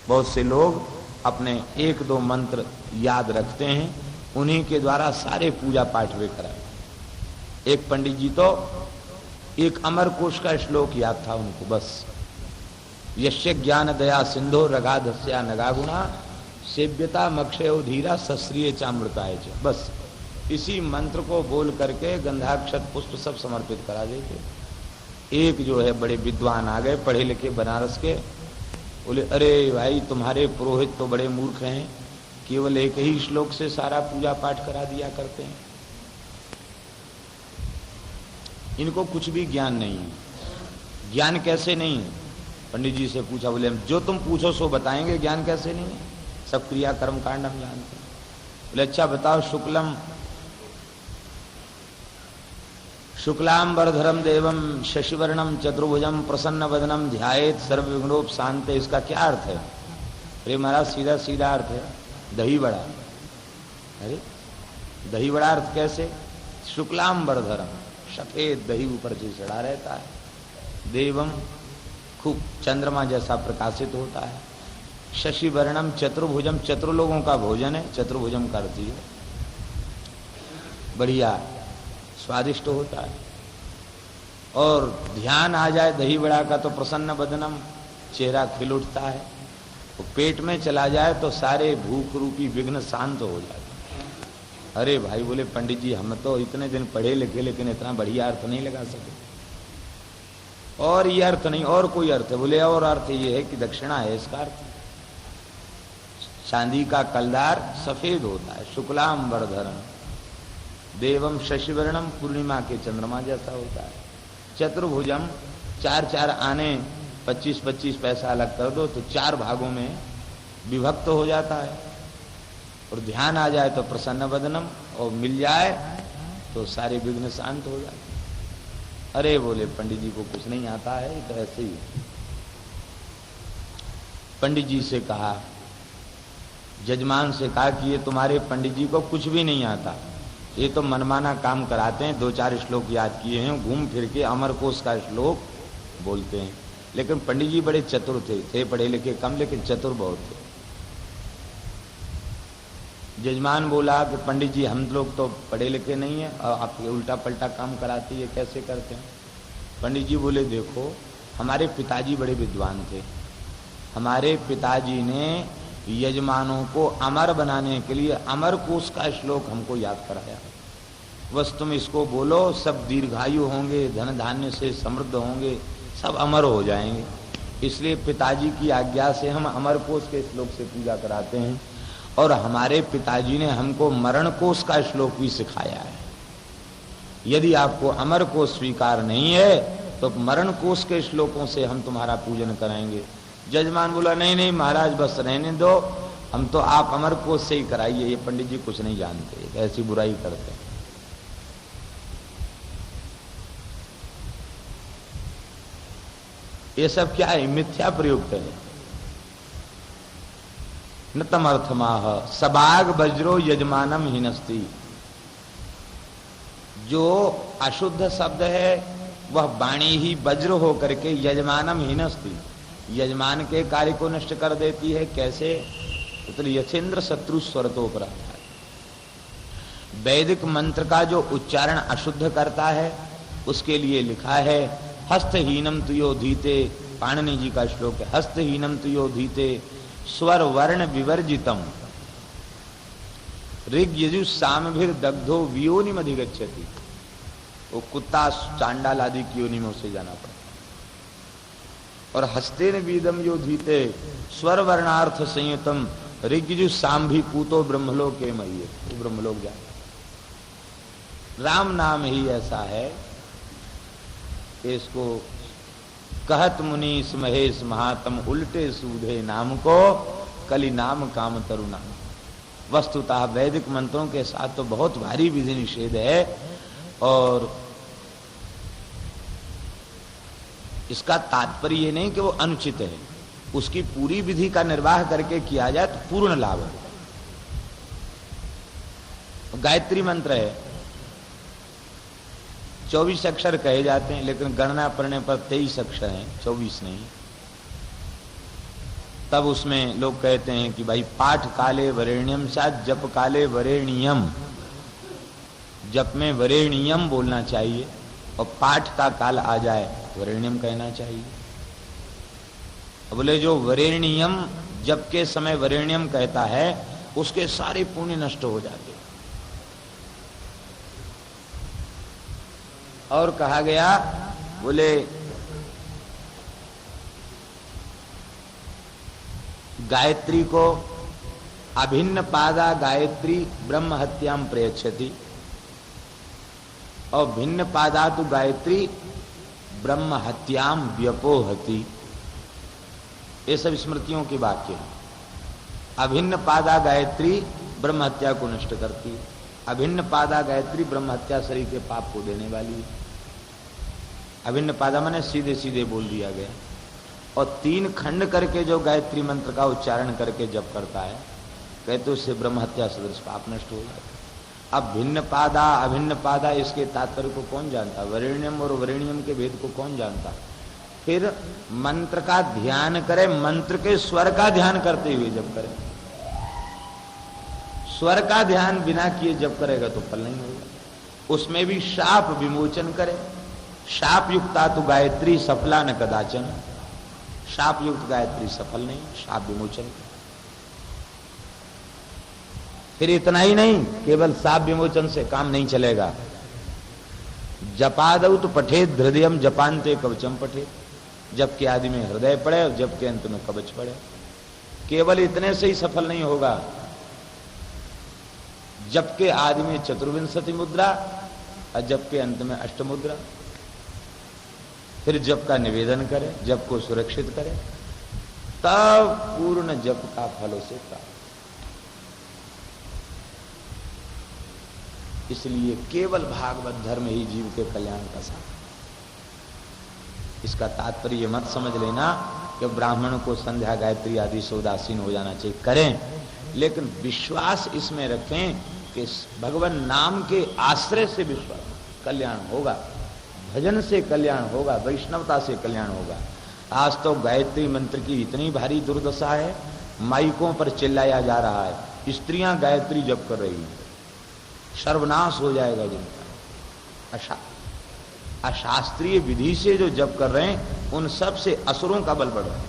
बहुत से लोग अपने एक दो मंत्र याद रखते हैं, उन्हीं के द्वारा सारे पूजा पाठ वे कराए। एक पंडित जी तो एक अमर कोश का श्लोक याद था उनको, बस यश्य ज्ञान दया सिंधो रगाधस्या नगागुणा सेव्यता मक्षयो धीरा सश्रिय चामृताय च, बस इसी मंत्र को बोल करके गंधाक्षत पुष्प सब समर्पित करा देते। एक जो है बड़े विद्वान आ गए, पढ़े लिखे बनारस के, बोले अरे भाई तुम्हारे पुरोहित तो बड़े मूर्ख हैं, केवल एक ही श्लोक से सारा पूजा पाठ करा दिया करते हैं, इनको कुछ भी ज्ञान नहीं है। ज्ञान कैसे नहीं है? पंडित जी से पूछा, बोले जो तुम पूछो सो बताएंगे, ज्ञान कैसे नहीं है? सब क्रिया कर्म कांड हम जानते हैं। बोले अच्छा बताओ, शुक्लांबरधरम देवम शशिवर्णम चतुर्भुजम प्रसन्न वदनम ध्यायेत सर्वविघ्नोपशांते, इसका क्या अर्थ है? अरे महाराज सीधा सीधा अर्थ है दही बड़ा। अरे दही बड़ा अर्थ कैसे? शुक्लांबरधरम, सफेद दही ऊपर से चढ़ा रहता है, देवम खूब चंद्रमा जैसा प्रकाशित होता है, शशिवर्णम चतुर्भुजम, चतुर्लोगों का भोजन है, चतुर्भुजम करती है, बढ़िया स्वादिष्ट होता है। और ध्यान आ जाए दही बड़ा का तो प्रसन्न वदनम, चेहरा खिल उठता है, तो पेट में चला जाए तो सारे भूख रूपी विघ्न शांत हो जाते। अरे भाई बोले पंडित जी हम तो इतने दिन पढ़े लिखे लेकिन इतना बढ़िया अर्थ नहीं लगा सके, और ये अर्थ नहीं और कोई अर्थ है? बोले और अर्थ ये है कि दक्षिणा है इसका अर्थ। चांदी का कलदार सफेद होता है, शुक्लांबरधरम देवम शशिवर्णम, पूर्णिमा के चंद्रमा जैसा होता है, चतुर्भुजम, चार चार आने 25-25 पैसा अलग कर दो तो 4 भागों में विभक्त हो जाता है, और ध्यान आ जाए तो प्रसन्न वदनम, और मिल जाए तो सारे विघ्न शांत हो जाते। अरे बोले पंडित जी को कुछ नहीं आता है, तो ऐसे ही। पंडित जी से कहा, जजमान से कहा कि ये तुम्हारे पंडित जी को कुछ भी नहीं आता, ये तो मनमाना काम कराते हैं, 2-4 श्लोक याद किए हैं, घूम फिर के अमरकोश का श्लोक बोलते हैं। लेकिन पंडित जी बड़े चतुर थे पढ़े लिखे कम लेकिन चतुर बहुत थे। जजमान बोला कि पंडित जी हम लोग तो पढ़े लिखे नहीं है और आप उल्टा पलटा काम कराती है, कैसे करते हैं? पंडित जी बोले देखो हमारे पिताजी बड़े विद्वान थे, हमारे पिताजी ने यजमानों को अमर बनाने के लिए अमरकोश का श्लोक हमको याद कराया, बस तुम इसको बोलो सब दीर्घायु होंगे, धन धान्य से समृद्ध होंगे, सब अमर हो जाएंगे। इसलिए पिताजी की आज्ञा से हम अमरकोश के श्लोक से पूजा कराते हैं, और हमारे पिताजी ने हमको मरणकोश का श्लोक भी सिखाया है। यदि आपको अमरकोश स्वीकार नहीं है तो मरणकोश के श्लोकों से हम तुम्हारा पूजन कराएंगे। जजमान बोला नहीं नहीं महाराज बस रहने दो, हम तो आप अमरकोश से ही कराइए, ये पंडित जी कुछ नहीं जानते, ऐसी बुराई करते हैं। ये सब क्या है? मिथ्या प्रयुक्त है। न तमर्थमाह सबाग वज्रो यजमानम हिनस्ति, जो अशुद्ध शब्द है वह वाणी ही वज्र हो करके यजमानम हिनस्ति, यजमान के कार्य को नष्ट कर देती है। कैसे? तो यथेंद्र शत्रु स्वरतोपरा, वैदिक मंत्र का जो उच्चारण अशुद्ध करता है उसके लिए लिखा है हस्तहीनम तुयोधीते, पाणिनि जी का श्लोक है, हस्तहीनम तुयोधीते स्वर वर्ण विवर्जितम ऋग यजु सामभिर दग्धो वियोनिम अधिगच्छति। वो कुत्ता चांडाल आदि की योनि में उसे जाना पड़ता। और हस्तेन वीदम यो धीते स्वर वर्णार्थ संयुतम ऋग्यजु सांभी पूतो ब्रह्मलोक के महीये, वो ब्रह्मलोक जाए। राम नाम ही ऐसा है कि इसको कहत मुनीस महेश महात्म उल्टे सूधे नाम को कली नाम काम तरु नाम। वस्तुतः वैदिक मंत्रों के साथ तो बहुत भारी विधि निषेध है, और इसका तात्पर्य ये नहीं कि वो अनुचित है, उसकी पूरी विधि का निर्वाह करके किया जाए तो पूर्ण लाभ है। गायत्री मंत्र है, 24 अक्षर कहे जाते हैं, लेकिन गणना पढ़ने पर 23 अक्षर हैं, 24 नहीं। तब उसमें लोग कहते हैं कि भाई पाठ काले वरेण्यम साथ जप काले वरेण्यम, जप में वरेण्यम बोलना चाहिए और पाठ का काल आ जाए वरेण्यम कहना चाहिए। बोले जो वरेण्यम जप के समय वरेण्यम कहता है उसके सारे पुण्य नष्ट हो जाते। और कहा गया बोले गायत्री को अभिन्न पादा गायत्री ब्रह्म हत्याम प्रयच्छति और भिन्न पादा तो गायत्री ब्रह्म हत्याम व्यपोहति। ये सब स्मृतियों की वाक्य है। अभिन्न पादा गायत्री ब्रह्म हत्या को नष्ट करती है। अभिन्न पादा गायत्री ब्रह्म हत्या शरीर के पाप को देने वाली है। अभिन्न पादा माने सीधे सीधे बोल दिया गया। और 3 खंड करके जो गायत्री मंत्र का उच्चारण करके जप करता है कहते उससे ब्रह्म हत्या सदृश पाप नष्ट हो जाता है। अब भिन्न पादा अभिन्न पादा इसके तात्पर्य को कौन जानता? वरेण्यम और वरेण्यम के भेद को कौन जानता? फिर मंत्र का ध्यान करे, मंत्र के स्वर का ध्यान करते हुए जप करे। स्वर का ध्यान बिना किए जप करेगा तो फल नहीं होगा। उसमें भी शाप विमोचन करे। शाप युक्ता तो गायत्री सफला न कदाचन। शाप युक्त गायत्री सफल नहीं, शाप विमोचन। फिर इतना ही नहीं, केवल शाप विमोचन से काम नहीं चलेगा। जपादौ तो पठेत हृदयम जपांते कवचम पठेत। जब के आदि में हृदय पड़े और जब के अंत में कवच पड़े। केवल इतने से ही सफल नहीं होगा। जब के आदि में चतुर्विंशति मुद्रा और जब के अंत में अष्टमुद्रा। फिर जप का निवेदन करे, जप को सुरक्षित करे, तब पूर्ण जप का फल उसे प्राप्त। इसलिए केवल भागवत धर्म ही जीव के कल्याण का साधन। इसका तात्पर्य मत समझ लेना कि ब्राह्मण को संध्या गायत्री आदि से उदासीन हो जाना चाहिए। करें, लेकिन विश्वास इसमें रखें कि भगवान नाम के आश्रय से विश्वास कल्याण होगा, भजन से कल्याण होगा, वैष्णवता से कल्याण होगा। आज तो गायत्री मंत्र की इतनी भारी दुर्दशा है, माइकों पर चिल्लाया जा रहा है, स्त्रियां गायत्री जप कर रही हैं। सर्वनाश हो जाएगा जिनका। अशास्त्रीय विधि से जो जप कर रहे हैं उन सब से असुरों का बल बढ़ रहा है।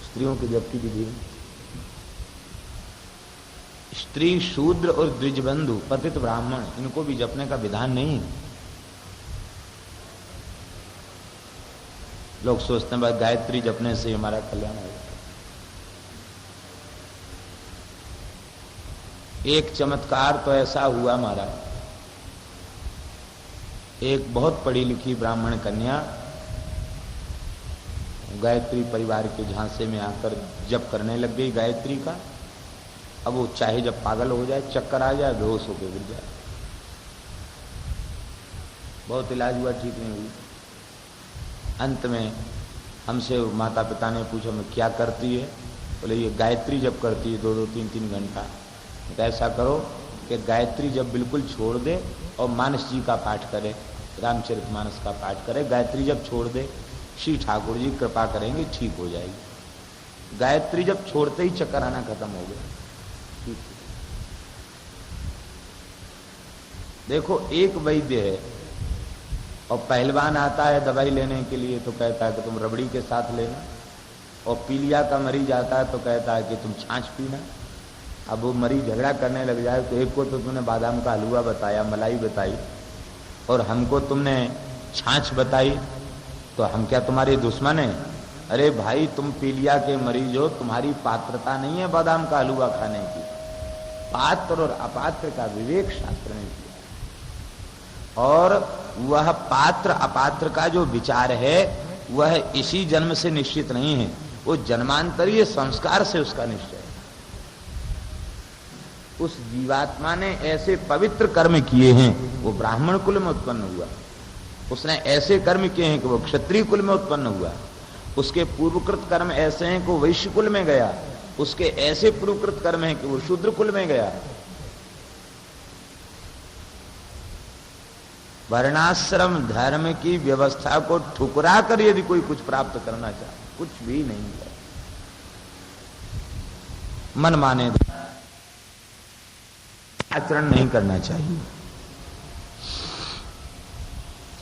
स्त्रियों के जप की विधि, स्त्री शूद्र और द्विजबंधु पतित ब्राह्मण इनको भी जपने का विधान नहीं है। लोग सोचते हैं भाई गायत्री जपने से हमारा कल्याण होगा। एक चमत्कार तो ऐसा हुआ महाराज, एक बहुत पढ़ी लिखी ब्राह्मण कन्या गायत्री परिवार के झांसे में आकर जप करने लग गई गायत्री का। अब वो चाहे जब पागल हो जाए, चक्कर आ जाए, बेहोश होकर गिर जाए। बहुत इलाज हुआ, ठीक नहीं हुई। अंत में हमसे माता पिता ने पूछा मैं क्या करती है? बोले ये गायत्री जप करती है 2-2, 3-3 घंटा। तो ऐसा करो कि गायत्री जब बिल्कुल छोड़ दे और मानस जी का पाठ करे, रामचरितमानस का पाठ करे। गायत्री जब छोड़ दे, श्री ठाकुर जी कृपा करेंगे, ठीक हो जाएगी। गायत्री जब छोड़ते ही चक्कर आना खत्म हो गया। देखो एक वैद्य है और पहलवान आता है दवाई लेने के लिए तो कहता है कि तुम रबड़ी के साथ लेना, और पीलिया का मरीज आता है तो कहता है कि तुम छाछ पीना। अब वो मरीज झगड़ा करने लग जाए तो एक को तो तुमने बादाम का हलवा बताया, मलाई बताई, और हमको तुमने छाछ बताई, तो हम क्या तुम्हारे दुश्मन हैं? अरे भाई तुम पीलिया के मरीज हो, तुम्हारी पात्रता नहीं है बादाम का हलवा खाने की। पात्र और अपात्र का विवेक शास्त्र ने किया, और वह पात्र अपात्र का जो विचार है वह इसी जन्म से निश्चित नहीं है, वो जन्मांतरीय संस्कार से उसका निश्चय है। उस जीवात्मा ने ऐसे पवित्र कर्म किए हैं, वो ब्राह्मण कुल में उत्पन्न हुआ। उसने ऐसे कर्म किए हैं कि वो क्षत्रिय कुल में उत्पन्न हुआ। उसके पूर्वकृत कर्म ऐसे हैं कि वो वैश्य कुल में गया। उसके ऐसे पूर्वकृत कर्म हैं कि वो शूद्र कुल में गया। वर्णाश्रम धर्म की व्यवस्था को ठुकरा कर यदि कोई कुछ प्राप्त करना चाहे, कुछ भी नहीं है। मन माने आचरण नहीं करना चाहिए।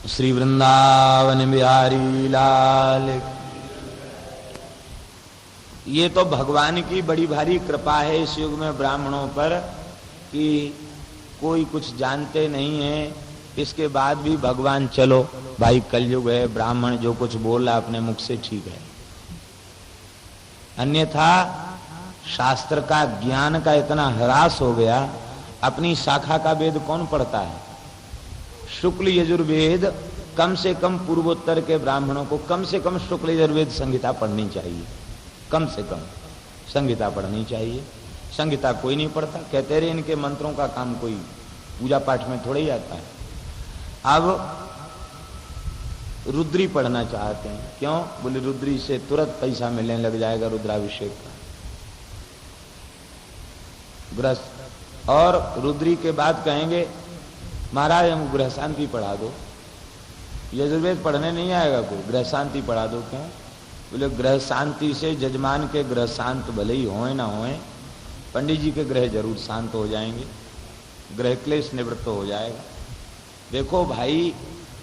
श्री वृंदावन बिहारी लाल। ये तो भगवान की बड़ी भारी कृपा है इस युग में ब्राह्मणों पर कि कोई कुछ जानते नहीं है, इसके बाद भी भगवान चलो भाई कलयुग है, ब्राह्मण जो कुछ बोल रहा अपने मुख से ठीक है। अन्यथा शास्त्र का ज्ञान का इतना ह्रास हो गया, अपनी शाखा का वेद कौन पढ़ता है? शुक्ल यजुर्वेद कम से कम पूर्वोत्तर के ब्राह्मणों को कम से कम शुक्ल यजुर्वेद संहिता पढ़नी चाहिए, कम से कम संहिता पढ़नी चाहिए। संहिता कोई नहीं पढ़ता, कहते रहे इनके मंत्रों का काम कोई पूजा पाठ में थोड़ा ही आता है। अब रुद्री पढ़ना चाहते हैं, क्यों? बोले रुद्री से तुरंत पैसा मिलने लग जाएगा, रुद्राभिषेक का गृहस्थ। और रुद्री के बाद कहेंगे महाराज हम गृह शांति पढ़ा दो। यजुर्वेद पढ़ने नहीं आएगा कोई, गृह शांति पढ़ा दो। क्यों? बोले गृह शांति से जजमान के ग्रह शांत भले ही होए ना होए, पंडित जी के ग्रह जरूर शांत हो जाएंगे, ग्रह क्लेश निवृत्त हो जाएगा। देखो भाई,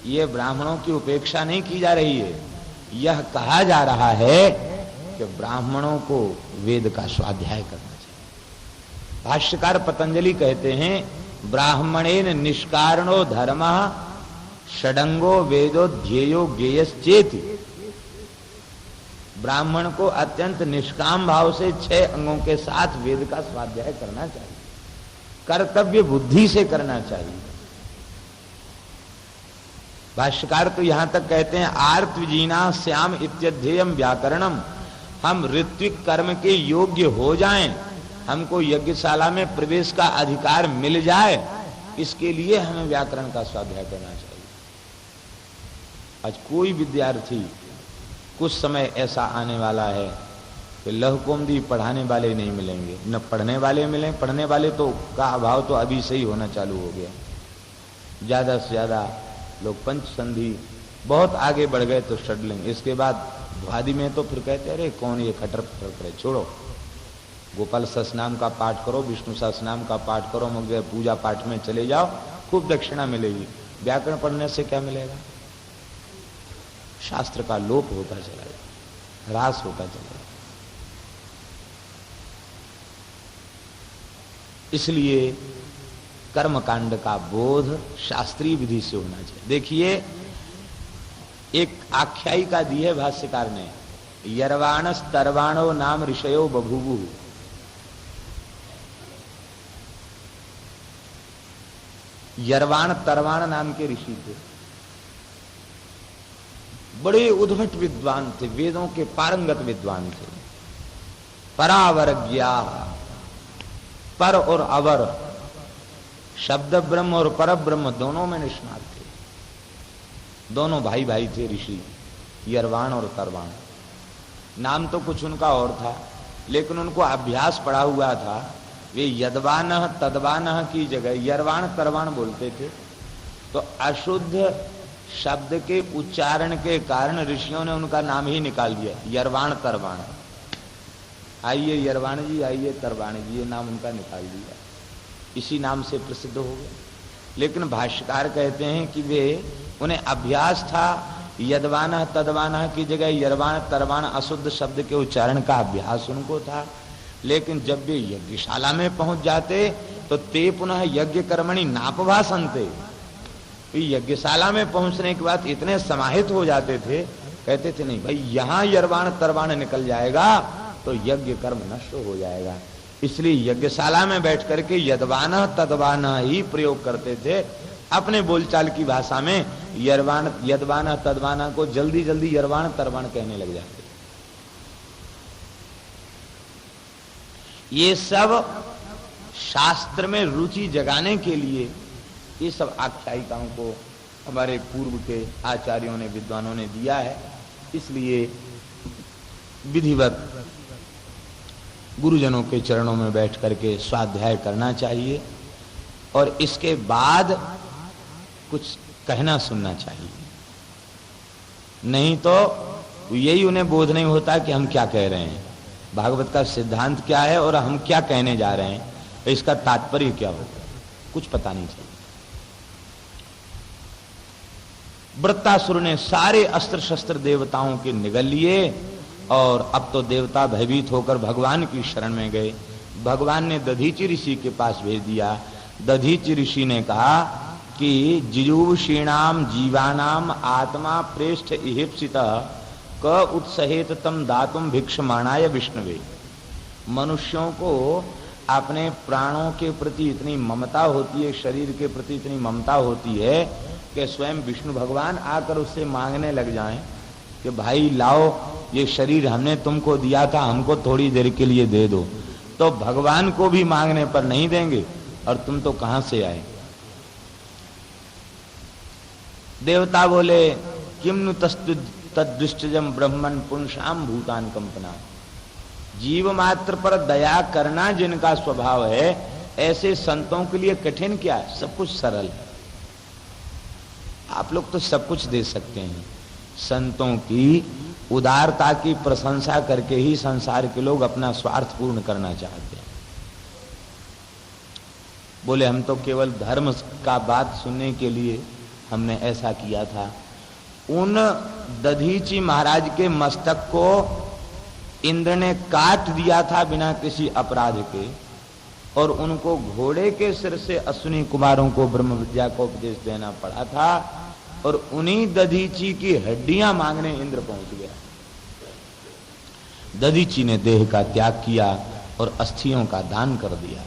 ये ब्राह्मणों की उपेक्षा नहीं की जा रही है, यह कहा जा रहा है कि ब्राह्मणों को वेद का स्वाध्याय करना चाहिए। भाष्यकार पतंजलि कहते हैं ब्राह्मणेन निष्कारणो धर्मः षडंगो वेदो ध्येयो ज्ञेयश्चेति। ब्राह्मण को अत्यंत निष्काम भाव से 6 अंगों के साथ वेद का स्वाध्याय करना चाहिए, कर्तव्य बुद्धि से करना चाहिए। भाष्यकार तो यहां तक कहते हैं आर्तविजीना श्याम इत्यध्येयम व्याकरणम। हम ऋत्विक कर्म के योग्य हो जाएं, हमको यज्ञशाला में प्रवेश का अधिकार मिल जाए, इसके लिए हमें व्याकरण का स्वाध्याय करना चाहिए। आज कोई विद्यार्थी, कुछ समय ऐसा आने वाला है कि लहकुमदी पढ़ाने वाले नहीं मिलेंगे, न पढ़ने वाले मिले। पढ़ने वाले तो का अभाव तो अभी से ही होना चालू हो गया। ज्यादा से ज्यादा लोग पंच संधि, बहुत आगे बढ़ गए तो षडलिंग, इसके बाद द्वादि में तो फिर कहते अरे कौन ये खटर पटर करे, छोड़ो। गोपाल सहस्रनाम का पाठ करो, विष्णु सहस्रनाम का पाठ करो, मगर पूजा पाठ में चले जाओ, खूब दक्षिणा मिलेगी। व्याकरण पढ़ने से क्या मिलेगा? शास्त्र का लोप होता चला जाए, ह्रास होता चला जाए। इसलिए कर्मकांड का बोध शास्त्रीय विधि से होना चाहिए। देखिए एक आख्यायिका दी है भाष्यकार ने, यर्वाणस तरवाणो नाम ऋषयो बभूवु। यर्वाण तरवाण नाम के ऋषि थे, बड़े उद्भट विद्वान थे, वेदों के पारंगत विद्वान थे। परावरज्ञा, पर और अवर, शब्द ब्रह्म और पर ब्रह्म दोनों में निष्णात थे। दोनों भाई भाई थे ऋषि, यर्वाण और तरवाण। नाम तो कुछ उनका और था, लेकिन उनको अभ्यास पड़ा हुआ था। वे यदवानः तदवानः की जगह यर्वाण तरवाण बोलते थे। तो अशुद्ध शब्द के उच्चारण के कारण ऋषियों ने उनका नाम ही निकाल दिया, यर्वाण तरवाण। आइए यर्वाण जी, आइए तरवाण जी, ये नाम उनका निकाल दिया, इसी नाम से प्रसिद्ध हो गए। लेकिन भाष्यकार कहते हैं कि वे उन्हें अभ्यास था, यदवाना तदवाना की जगह यर्वाण तरवाण अशुद्ध शब्द के उच्चारण का अभ्यास उनको था। लेकिन जब वे यज्ञशाला में पहुंच जाते तो ते पुनः यज्ञ कर्मणि नापभासन्ते। यज्ञशाला में पहुंचने के बाद इतने समाहित हो जाते थे, कहते थे नहीं भाई यहां यर्वाण तरवाण निकल जाएगा तो यज्ञ कर्म नष्ट हो जाएगा। इसलिए यज्ञशाला में बैठ करके यदवाना तदवाना ही प्रयोग करते थे। अपने बोलचाल की भाषा में यर्वाण यदवाना तदवाना को जल्दी जल्दी यर्वाण तरवाण कहने लग जाते। ये सब शास्त्र में रुचि जगाने के लिए ये सब आख्यायिकाओं को हमारे पूर्व के आचार्यों ने, विद्वानों ने दिया है। इसलिए विधिवत गुरुजनों के चरणों में बैठ करके स्वाध्याय करना चाहिए। और इसके बाद कुछ कहना सुनना चाहिए, नहीं तो यही उन्हें बोध नहीं होता कि हम क्या कह रहे हैं, भागवत का सिद्धांत क्या है और हम क्या कहने जा रहे हैं, इसका तात्पर्य क्या होगा, कुछ पता नहीं चलता। वृत्तासुर ने सारे अस्त्र शस्त्र देवताओं के निगल लिए और अब तो देवता भयभीत होकर भगवान की शरण में गए। भगवान ने दधीचि ऋषि के पास भेज दिया। दधीचि ऋषि ने कहा कि जिजूषीणाम जीवानाम आत्मा प्रेष्ठ इहिप्सित क उत्सहेत तम दातुम भिक्षमाणाय विष्णुवे। मनुष्यों को अपने प्राणों के प्रति इतनी ममता होती है, शरीर के प्रति इतनी ममता होती है कि स्वयं विष्णु भगवान आकर उससे मांगने लग जाएं कि भाई लाओ, ये शरीर हमने तुमको दिया था, हमको थोड़ी देर के लिए दे दो। तो भगवान को भी मांगने पर नहीं देंगे और तुम तो कहां से आए। देवता बोले किम नु तस्तु तदृष्टजम ब्रह्मन पुंसाम भूतान कंपना। जीव मात्र पर दया करना जिनका स्वभाव है, ऐसे संतों के लिए कठिन क्या है, सब कुछ सरल है। आप लोग तो सब कुछ दे सकते हैं। संतों की उदारता की प्रशंसा करके ही संसार के लोग अपना स्वार्थ पूर्ण करना चाहते हैं। बोले हम तो केवल धर्म का बात सुनने के लिए हमने ऐसा किया था। उन दधीचि महाराज के मस्तक को इंद्र ने काट दिया था बिना किसी अपराध के, और उनको घोड़े के सिर से अश्विनी कुमारों को ब्रह्म विद्या को उपदेश देना पड़ा था, और उन्हीं दधीचि की हड्डियां मांगने इंद्र पहुंच गया। दधीचि ने देह का त्याग किया और अस्थियों का दान कर दिया।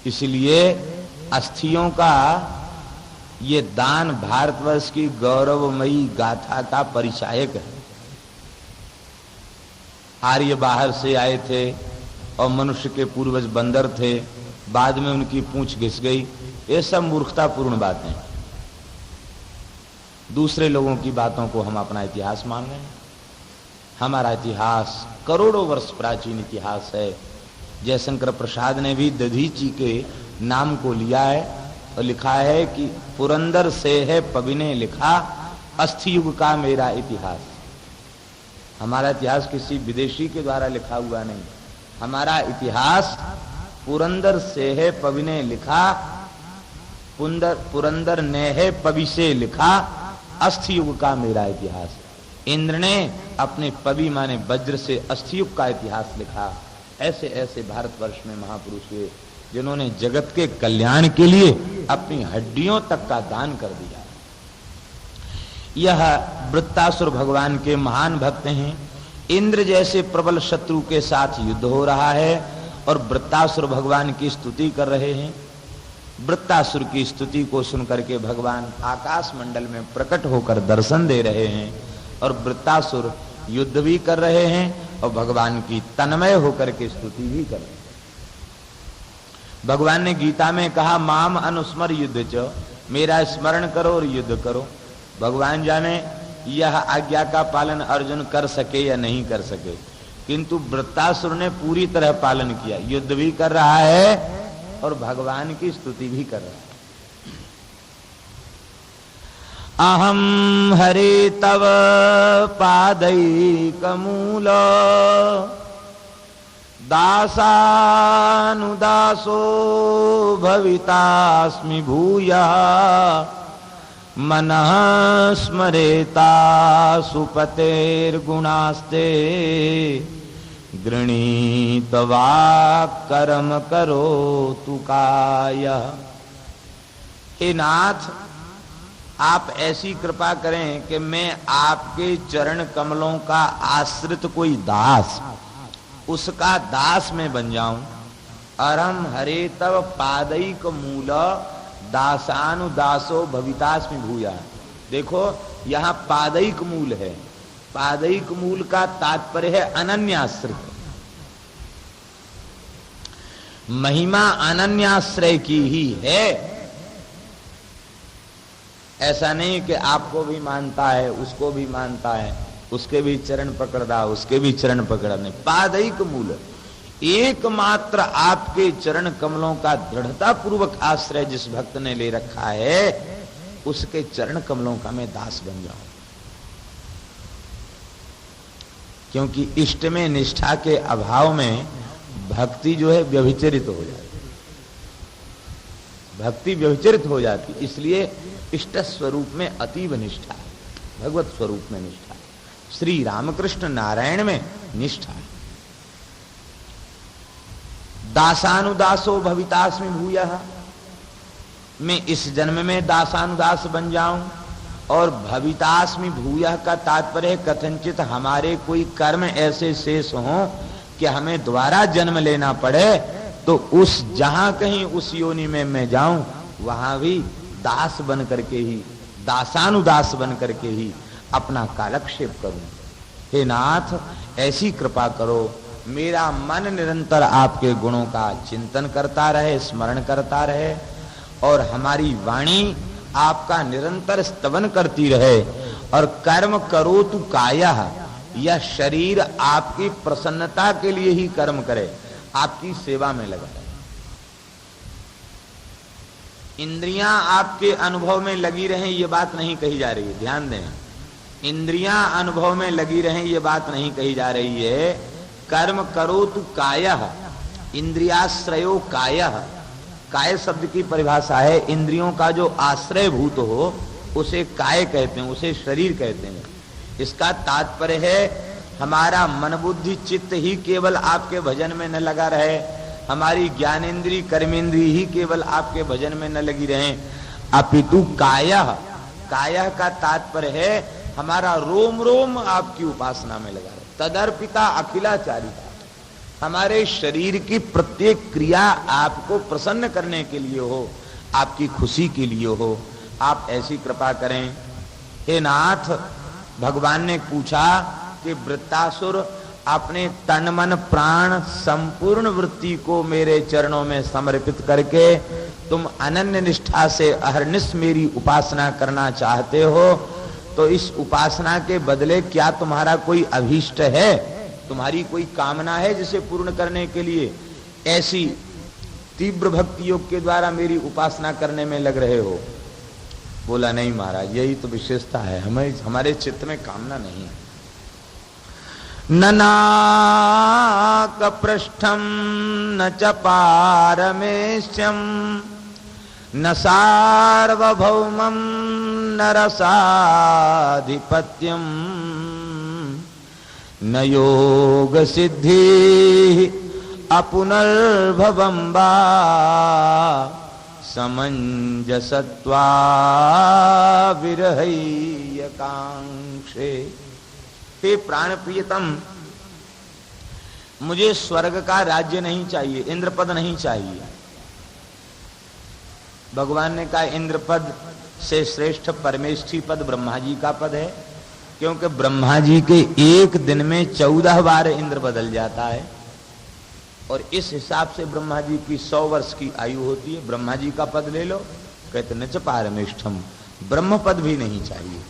इसलिए अस्थियों का ये दान भारतवर्ष की गौरवमयी गाथा का परिचायक है। आर्य बाहर से आए थे और मनुष्य के पूर्वज बंदर थे, बाद में उनकी पूंछ घिस गई, ये सब मूर्खतापूर्ण बातें। दूसरे लोगों की बातों को हम अपना इतिहास मान रहे हैं। हमारा इतिहास करोड़ों वर्ष प्राचीन इतिहास है। जयशंकर प्रसाद ने भी दधीचि के नाम को लिया है और लिखा है कि पुरंदर से है पविने लिखा, अस्थि युग का मेरा इतिहास। हमारा इतिहास किसी विदेशी के द्वारा लिखा हुआ नहीं, हमारा इतिहास पुरंदर से है पविने लिखा, पुरंदर ने है पवि से लिखा, अस्थि युग का मेरा इतिहास। इंद्र ने अपने पवि माने वज्र से अस्थि युग का इतिहास लिखा। ऐसे ऐसे भारतवर्ष में महापुरुष हुए जिन्होंने जगत के कल्याण के लिए अपनी हड्डियों तक का दान कर दिया। यह वृत्तासुर भगवान के महान भक्त हैं। इंद्र जैसे प्रबल शत्रु के साथ युद्ध हो रहा है और वृत्तासुर भगवान की स्तुति कर रहे हैं। वृत्तासुर की स्तुति को सुनकर के भगवान आकाश मंडल में प्रकट होकर दर्शन दे रहे हैं और वृत्तासुर युद्ध भी कर रहे हैं और भगवान की तन्मय होकर के स्तुति भी कर रहे हैं। भगवान ने गीता में कहा माम अनुस्मर युद्ध च, मेरा स्मरण करो और युद्ध करो। भगवान जाने यह आज्ञा का पालन अर्जुन कर सके या नहीं कर सके, किंतु वृत्तासुर ने पूरी तरह पालन किया, युद्ध भी कर रहा है और भगवान की स्तुति भी कर रहा है। अहम हरे तव पादैकमूल दासानुदासो भवितास्मि भूया मनः स्मरेता सुपतेर्गुणास्ते गृणीत वाक्कर्म करो तु काय। हे नाथ, आप ऐसी कृपा करें कि मैं आपके चरण कमलों का आश्रित कोई दास, उसका दास में बन जाऊं। अरम हरे तव पादैक मूल दासानुदासो भवितास्मि भूया। देखो यहां पादैक मूल है। पादैक मूल का तात्पर्य है अनन्याश्रित। महिमा अनन्याश्रय की ही है। ऐसा नहीं कि आपको भी मानता है, उसको भी मानता है, उसके भी चरण पकड़ रहा, उसके भी चरण पकड़ा नहीं। पादैक मूल एकमात्र आपके चरण कमलों का दृढ़ता पूर्वक आश्रय जिस भक्त ने ले रखा है, उसके चरण कमलों का मैं दास बन जाऊं। क्योंकि इष्ट में निष्ठा के अभाव में भक्ति जो है व्यभिचरित हो जाती, भक्ति व्यभिचरित हो जाती। इसलिए इष्ट स्वरूप में अतीव निष्ठा है, भगवत स्वरूप में निष्ठा है, श्री रामकृष्ण नारायण में निष्ठा है। दासानुदासो भवितास्मि भूयः, मैं इस जन्म में दासानुदास बन जाऊं। और भवितास्मि भूयः का तात्पर्य कथनचित हमारे कोई कर्म ऐसे शेष हों कि हमें दोबारा जन्म लेना पड़े, तो उस जहां कहीं उस योनि में मैं जाऊं, वहां भी दास बन करके ही, दासानुदास बन करके ही अपना कालक्षेप करूं। हे नाथ, ऐसी कृपा करो, मेरा मन निरंतर आपके गुणों का चिंतन करता रहे, स्मरण करता रहे, और हमारी वाणी आपका निरंतर स्तवन करती रहे। और कर्म करो तु कायः, यह शरीर आपकी प्रसन्नता के लिए ही कर्म करे, आपकी सेवा में लगा रहे। इंद्रियां आपके अनुभव में लगी रहें, ये बात नहीं कही जा रही है, ध्यान दें। इंद्रियां अनुभव में लगी रहें, ये बात नहीं कही जा रही है। कर्म करो तु कायः, इंद्रियाश्रयो कायः। काय शब्द की परिभाषा है इंद्रियों का जो आश्रय भूत हो उसे काय कहते हैं, उसे शरीर कहते हैं। इसका तात्पर्य है हमारा मन बुद्धि चित्त ही केवल आपके भजन में न लगा रहे, हमारी ज्ञानेन्द्रिय कर्मेंद्रिय ही केवल आपके भजन में न लगी रहे, अपितु कायः, कायः का तात्पर्य है हमारा रोम रोम आपकी उपासना में लगा रहे। तदर्पिता अखिलाचारिता, हमारे शरीर की प्रत्येक क्रिया आपको प्रसन्न करने के लिए हो, आपकी खुशी के लिए हो। आप ऐसी कृपा करें। हे नाथ, भगवान ने पूछा कि वृत्तासुर अपने तन मन प्राण संपूर्ण वृत्ति को मेरे चरणों में समर्पित करके तुम अनन्य निष्ठा से अहर्निश मेरी उपासना करना चाहते हो, तो इस उपासना के बदले क्या तुम्हारा कोई अभीष्ट है, तुम्हारी कोई कामना है जिसे पूर्ण करने के लिए ऐसी तीव्र भक्ति योग के द्वारा मेरी उपासना करने में लग रहे हो? बोला नहीं महाराज, यही तो विशेषता है, हमारे चित्त में कामना नहीं है। न नाक पृष्ठम न च पारमेश्यम न सार्वभौमम न रसाधिपत्यम न योग सिद्धि अपुनर्भवं वा समंजसत्वा विरहय्य कांक्षे। हे प्राण प्रियतम, मुझे स्वर्ग का राज्य नहीं चाहिए, इंद्रपद नहीं चाहिए। भगवान ने कहा इंद्रपद से श्रेष्ठ परमेष्ठी पद ब्रह्मा जी का पद है, क्योंकि ब्रह्मा जी के एक दिन में 14 बार इंद्र बदल जाता है, और इस हिसाब से ब्रह्मा जी की 100 वर्ष की आयु होती है। ब्रह्मा जी का पद ले लो, कहते न च पारमेष्ठम, ब्रह्म पद भी नहीं चाहिए,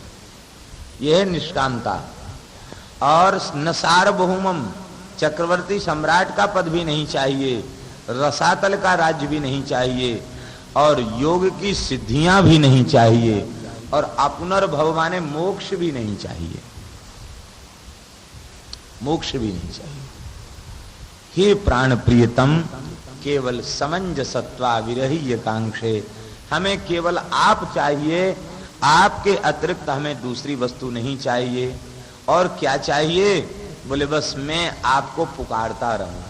यह है निष्कामता। और न सार्वभौमम, चक्रवर्ती सम्राट का पद भी नहीं चाहिए, रसातल का राज्य भी नहीं चाहिए, और योग की सिद्धियां भी नहीं चाहिए, और अपुनर्भव माने मोक्ष भी नहीं चाहिए, मोक्ष भी नहीं चाहिए। हे प्राण प्रियतम, केवल समंजसत्वा विरहीय कांक्षे, हमें केवल आप चाहिए, आपके अतिरिक्त हमें दूसरी वस्तु नहीं चाहिए। और क्या चाहिए? बोले बस मैं आपको पुकारता रहूं,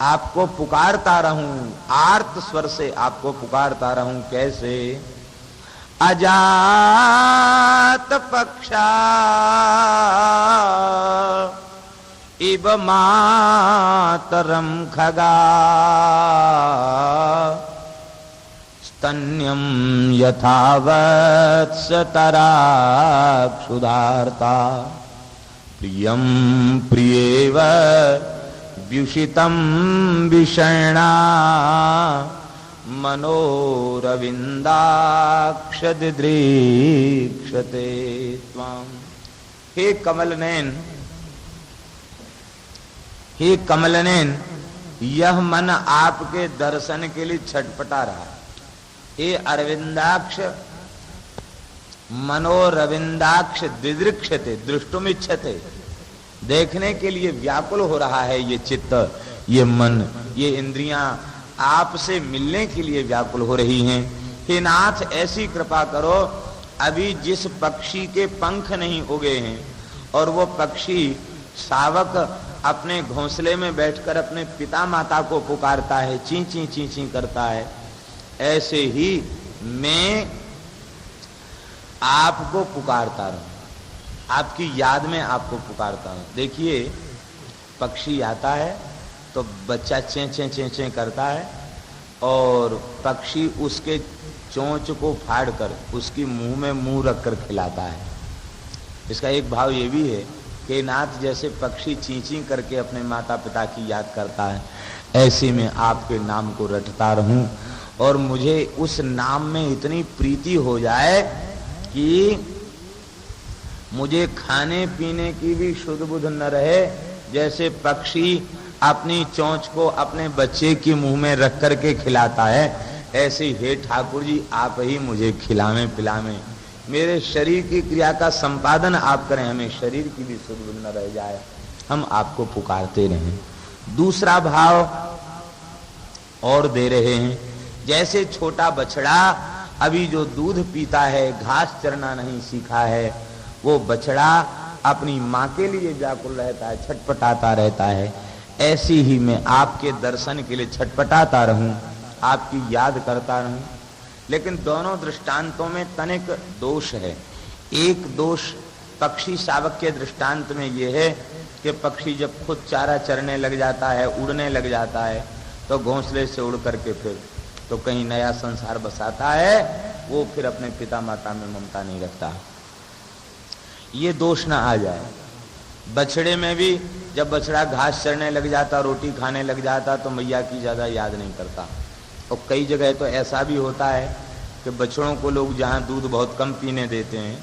आपको पुकारता रहूं, आर्त स्वर से आपको पुकारता रहूं। कैसे? अजात पक्षा इव मातरम खगा स्तन्यम यथावत्सतरा क्षुधार्ता प्रियम प्रियेव व्युषितम विषणा मनोरविंदाक्षदृक्षते त्वां। हे कमलनयन, हे कमलनयन, यह मन आपके दर्शन के लिए छटपटा रहा है। हे अरविंदाक्ष, मनोरविंदाक्ष दिदृक्षते दृष्टुमिच्छते, देखने के लिए व्याकुल हो रहा है ये चित्त, ये मन, ये इंद्रियां आपसे मिलने के लिए व्याकुल हो रही हैं। हे नाथ ऐसी कृपा करो, अभी जिस पक्षी के पंख नहीं उगे हैं और वो पक्षी शावक अपने घोंसले में बैठकर अपने पिता माता को पुकारता है, ची ची ची ची करता है, ऐसे ही मैं आपको पुकारता रहूं, आपकी याद में आपको पुकारता हूं। देखिए पक्षी आता है तो बच्चा चें चें चें चें करता है और पक्षी उसके चोंच को फाड़कर उसकी मुंह में मुंह रखकर खिलाता है। इसका एक भाव ये भी है कि नाथ जैसे पक्षी ची ची करके अपने माता पिता की याद करता है, ऐसे में आपके नाम को रटता रहूं और मुझे उस नाम में इतनी प्रीति हो जाए कि मुझे खाने पीने की भी शुद्ध बुद्ध न रहे। जैसे पक्षी अपनी चोंच को अपने बच्चे के मुंह में रख करके खिलाता है, ऐसे हे ठाकुर जी आप ही मुझे खिलावें पिलावें, मेरे शरीर की क्रिया का संपादन आप करें, हमें शरीर की भी शुद्ध बुद्ध न रह जाए, हम आपको पुकारते रहें। दूसरा भाव और दे रहे हैं, जैसे छोटा बछड़ा अभी जो दूध पीता है, घास चरना नहीं सीखा है, वो बछड़ा अपनी माँ के लिए व्याकुल रहता है, छटपटाता रहता है, ऐसी ही मैं आपके दर्शन के लिए छटपटाता रहूं, आपकी याद करता रहूं। लेकिन दोनों दृष्टांतों में तनिक दोष है। एक दोष पक्षी शावक के दृष्टांत में यह है कि पक्षी जब खुद चारा चरने लग जाता है, उड़ने लग जाता है, तो घोंसले से उड़ करके फिर तो कहीं नया संसार बसाता है, वो फिर अपने पिता माता में ममता नहीं रखता। ये दोष ना आ जाए। बछड़े में भी जब बछड़ा घास चरने लग जाता, रोटी खाने लग जाता, तो मैया की ज्यादा याद नहीं करता। और कई जगह तो ऐसा भी होता है कि बछड़ों को लोग जहाँ दूध बहुत कम पीने देते हैं,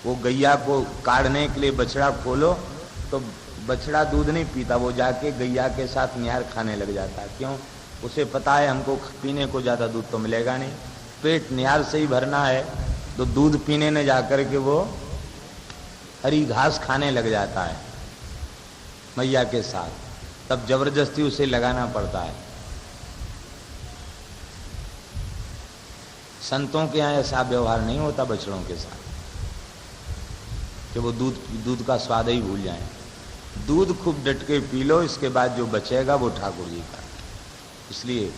वो गैया को काढ़ने के लिए बछड़ा खोलो तो बछड़ा दूध नहीं पीता, वो जाके गैया के साथ निहार खाने लग जाता है। क्यों? उसे पता है हमको पीने को ज्यादा दूध तो मिलेगा नहीं, पेट निहार से ही भरना है, तो दूध पीने न जाकर के वो हरी घास खाने लग जाता है मैया के साथ, तब जबरदस्ती उसे लगाना पड़ता है। संतों के यहाँ ऐसा व्यवहार नहीं होता बछड़ों के साथ कि वो दूध का स्वाद ही भूल जाएं। दूध खूब डट के पी लो, इसके बाद जो बचेगा वो ठाकुर जी का, इसलिए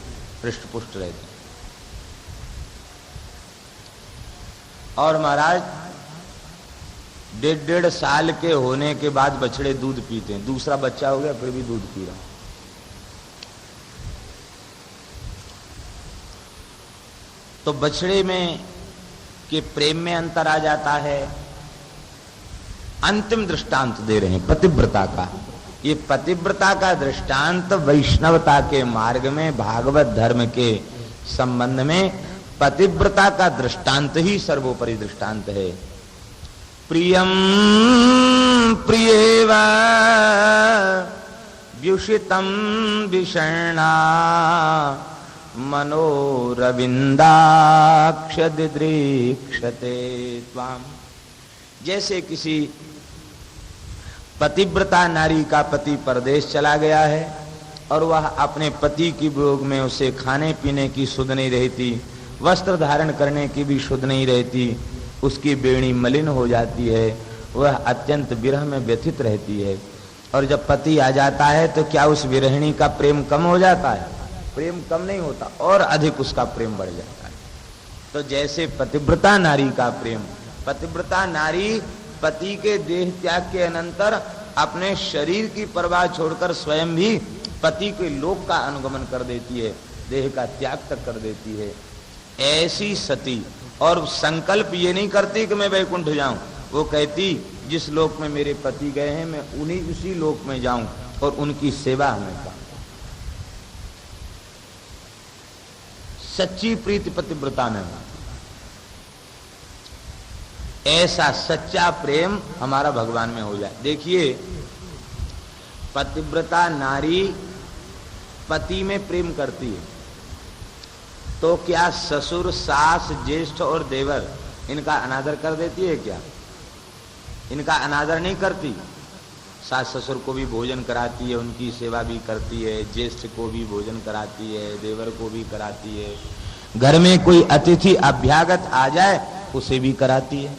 पृष्ठ पुष्ट रहते। और महाराज 1.5 साल के होने के बाद बछड़े दूध पीते हैं, दूसरा बच्चा हो गया फिर भी दूध पी रहा। तो बछड़े में के प्रेम में अंतर आ जाता है। अंतिम दृष्टांत दे रहे हैं पतिव्रता का। ये पतिव्रता का दृष्टांत वैष्णवता के मार्ग में, भागवत धर्म के संबंध में पतिव्रता का दृष्टांत ही सर्वोपरि दृष्टांत है। प्रियम प्रियेव व्युषितम विषण्णा मनोरविंदाक्ष दिदृक्षते त्वाम। जैसे किसी पतिव्रता नारी का पति परदेश चला गया है और वह अपने पति की वियोग में उसे खाने पीने की सुध नहीं रहती, वस्त्र धारण करने की भी सुध नहीं रहती, उसकी बेणी मलिन हो जाती है, वह अत्यंत विरह में व्यथित रहती है। और जब पति आ जाता है तो क्या उस विरहिणी का प्रेम कम हो जाता है? प्रेम कम नहीं होता, और अधिक उसका प्रेम बढ़ जाता है। तो जैसे पतिव्रता नारी का प्रेम, पतिव्रता नारी पति के देह त्याग के अनंतर अपने शरीर की परवाह छोड़कर स्वयं भी पति के लोक का अनुगमन कर देती है, देह का त्याग तक कर देती है। ऐसी सती, और संकल्प ये नहीं करती कि मैं वैकुंठ जाऊं, वो कहती जिस लोक में मेरे पति गए हैं मैं उन्हीं उसी लोक में जाऊं और उनकी सेवा हमेशा। सच्ची प्रीति पतिव्रता में, ऐसा सच्चा प्रेम हमारा भगवान में हो जाए। देखिए पतिव्रता नारी पति में प्रेम करती है, तो क्या ससुर, सास, ज्येष्ठ और देवर इनका अनादर कर देती है क्या? इनका अनादर नहीं करती। सास ससुर को भी भोजन कराती है, उनकी सेवा भी करती है, ज्येष्ठ को भी भोजन कराती है, देवर को भी कराती है, घर में कोई अतिथि अभ्यागत आ जाए उसे भी कराती है।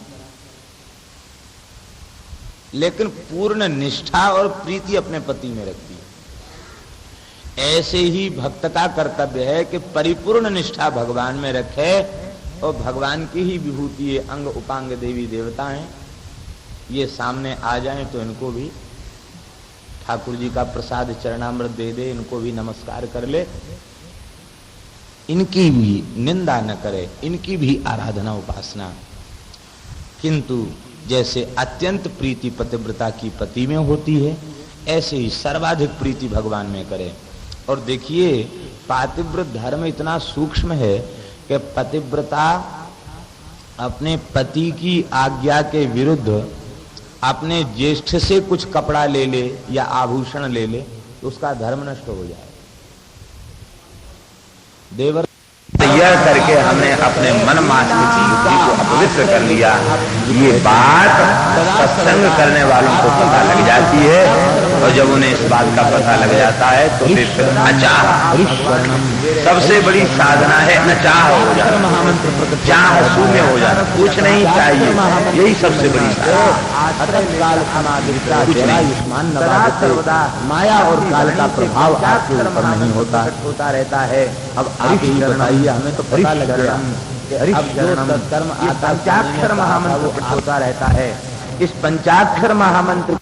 लेकिन पूर्ण निष्ठा और प्रीति अपने पति में रखती है। ऐसे ही भक्त का कर्तव्य है कि परिपूर्ण निष्ठा भगवान में रखे और भगवान की ही विभूति है, अंग उपांग देवी देवता हैं, ये सामने आ जाएं तो इनको भी ठाकुर जी का प्रसाद चरणामृत दे दे, इनको भी नमस्कार कर ले, इनकी भी निंदा न करे, इनकी भी आराधना उपासना। किंतु जैसे अत्यंत प्रीति पतिव्रता की पति में होती है, ऐसे ही सर्वाधिक प्रीति भगवान में करे। और देखिए पातिव्रत धर्म इतना सूक्ष्म है कि पतिव्रता अपने पति की आज्ञा के विरुद्ध अपने ज्येष्ठ से कुछ कपड़ा ले ले या आभूषण ले ले तो उसका धर्म नष्ट हो जाए। देवर यह करके हमने अपने मन मात्र की बुद्धि को अपवित्र कर लिया। ये बात सत्संग करने वालों को पता लग जाती है, और जब उन्हें इस बात का पता लग जाता है तो फिर अचाह, सबसे बड़ी साधना है अचाह हो जाना, चाह शून्य हो जाना, कुछ नहीं चाहिए, यही सबसे बड़ी साधना। माया और काल का प्रभाव आपके ऊपर नहीं होता रहता है। अब आप ही बताइए, हमें तो पता लग गया अब जो सत्कर्म आता पंचाक्षर महामंत्र होता रहता है। इस पंचाक्षर महामंत्र